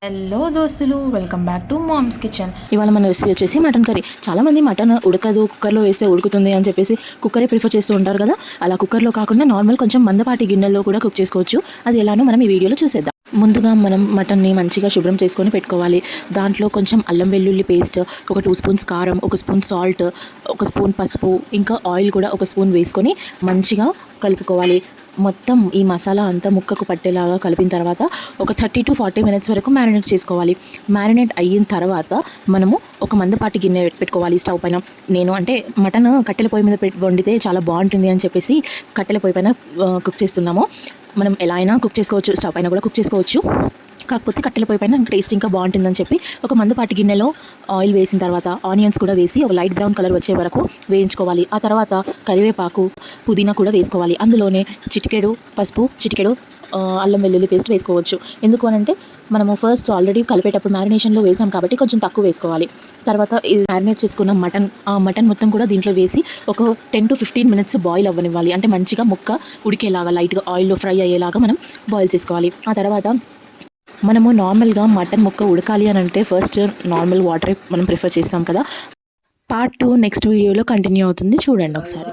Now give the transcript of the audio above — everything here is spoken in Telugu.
హలో దోస్తులు, welcome back to mom's kitchen. ఇవాళ మన రెసిపీ వచ్చేసి మటన్ కర్రీ. చాలామంది మటన్ ఉడకదు, కుక్కర్లో వేస్తే ఉడుకుతుంది అని చెప్పేసి కుక్కరే ప్రిఫర్ చేస్తూ ఉంటారు కదా. అలా కుక్కర్లో కాకుండా నార్మల్ కొంచెం మందపాటి గిన్నెల్లో కూడా కుక్ చేసుకోవచ్చు. అది ఎలానో మనం ఈ వీడియోలో చూసేద్దాం. ముందుగా మనం మటన్ని మంచిగా శుభ్రం చేసుకొని పెట్టుకోవాలి. దాంట్లో కొంచెం అల్లం వెల్లుల్లి పేస్ట్, ఒక 2 స్పూన్స్ కారం, 1 స్పూన్ సాల్ట్, 1 స్పూన్ పసుపు, ఇంకా ఆయిల్ కూడా 1 స్పూన్ వేసుకొని మంచిగా కలుపుకోవాలి. మొత్తం ఈ మసాలా అంతా ముక్కకు పట్టేలాగా కలిపిన తర్వాత ఒక 30 to 40 మినిట్స్ వరకు మ్యారినేట్ చేసుకోవాలి. మ్యారినేట్ అయిన తర్వాత మనము ఒక మందపాటి గిన్నె పెట్టుకోవాలి స్టవ్ పైన. నేను అంటే మటన్ కట్టెల పొయ్యి మీద వండితే చాలా బాగుంటుంది అని చెప్పేసి కట్టెల పొయ్యి పైన కుక్ చేస్తున్నాము. మనం ఎలా అయినా కుక్ చేసుకోవచ్చు, స్టవ్ పైన కూడా కుక్ చేసుకోవచ్చు. కాకపోతే కట్టెల పొయ్యి పైన టేస్ట్ ఇంకా బాగుంటుందని చెప్పి ఒక మందపాటి గిన్నెలో ఆయిల్ వేసిన తర్వాత ఆనియన్స్ కూడా వేసి ఒక లైట్ బ్రౌన్ కలర్ వచ్చే వరకు వేయించుకోవాలి. ఆ తర్వాత కరివేపాకు, పుదీనా కూడా వేసుకోవాలి. అందులోనే చిటికెడు పసుపు, చిటికెడు అల్లం వెల్లుల్లి పేస్ట్ వేసుకోవచ్చు. ఎందుకు అనంటే మనము ఫస్ట్ ఆల్రెడీ కలిపేటప్పుడు మ్యారినేషన్లో వేసాం కాబట్టి కొంచెం తక్కువ వేసుకోవాలి. తర్వాత ఇది మ్యారినేట్ చేసుకున్న మటన్ మొత్తం కూడా దీంట్లో వేసి ఒక 10 to 15 మినిట్స్ బాయిల్ అవ్వనివ్వాలి. అంటే మంచిగా ముక్క ఉడికేలాగా లైట్గా ఆయిల్లో ఫ్రై అయ్యేలాగా మనం బాయిల్ చేసుకోవాలి. ఆ తర్వాత మనము నార్మల్గా మటన్ ముక్క ఉడకాలి అని అంటే ఫస్ట్ నార్మల్ వాటర్ మనం ప్రిఫర్ చేస్తాం కదా. పార్ట్ 2 నెక్స్ట్ వీడియోలో కంటిన్యూ అవుతుంది, చూడండి ఒకసారి.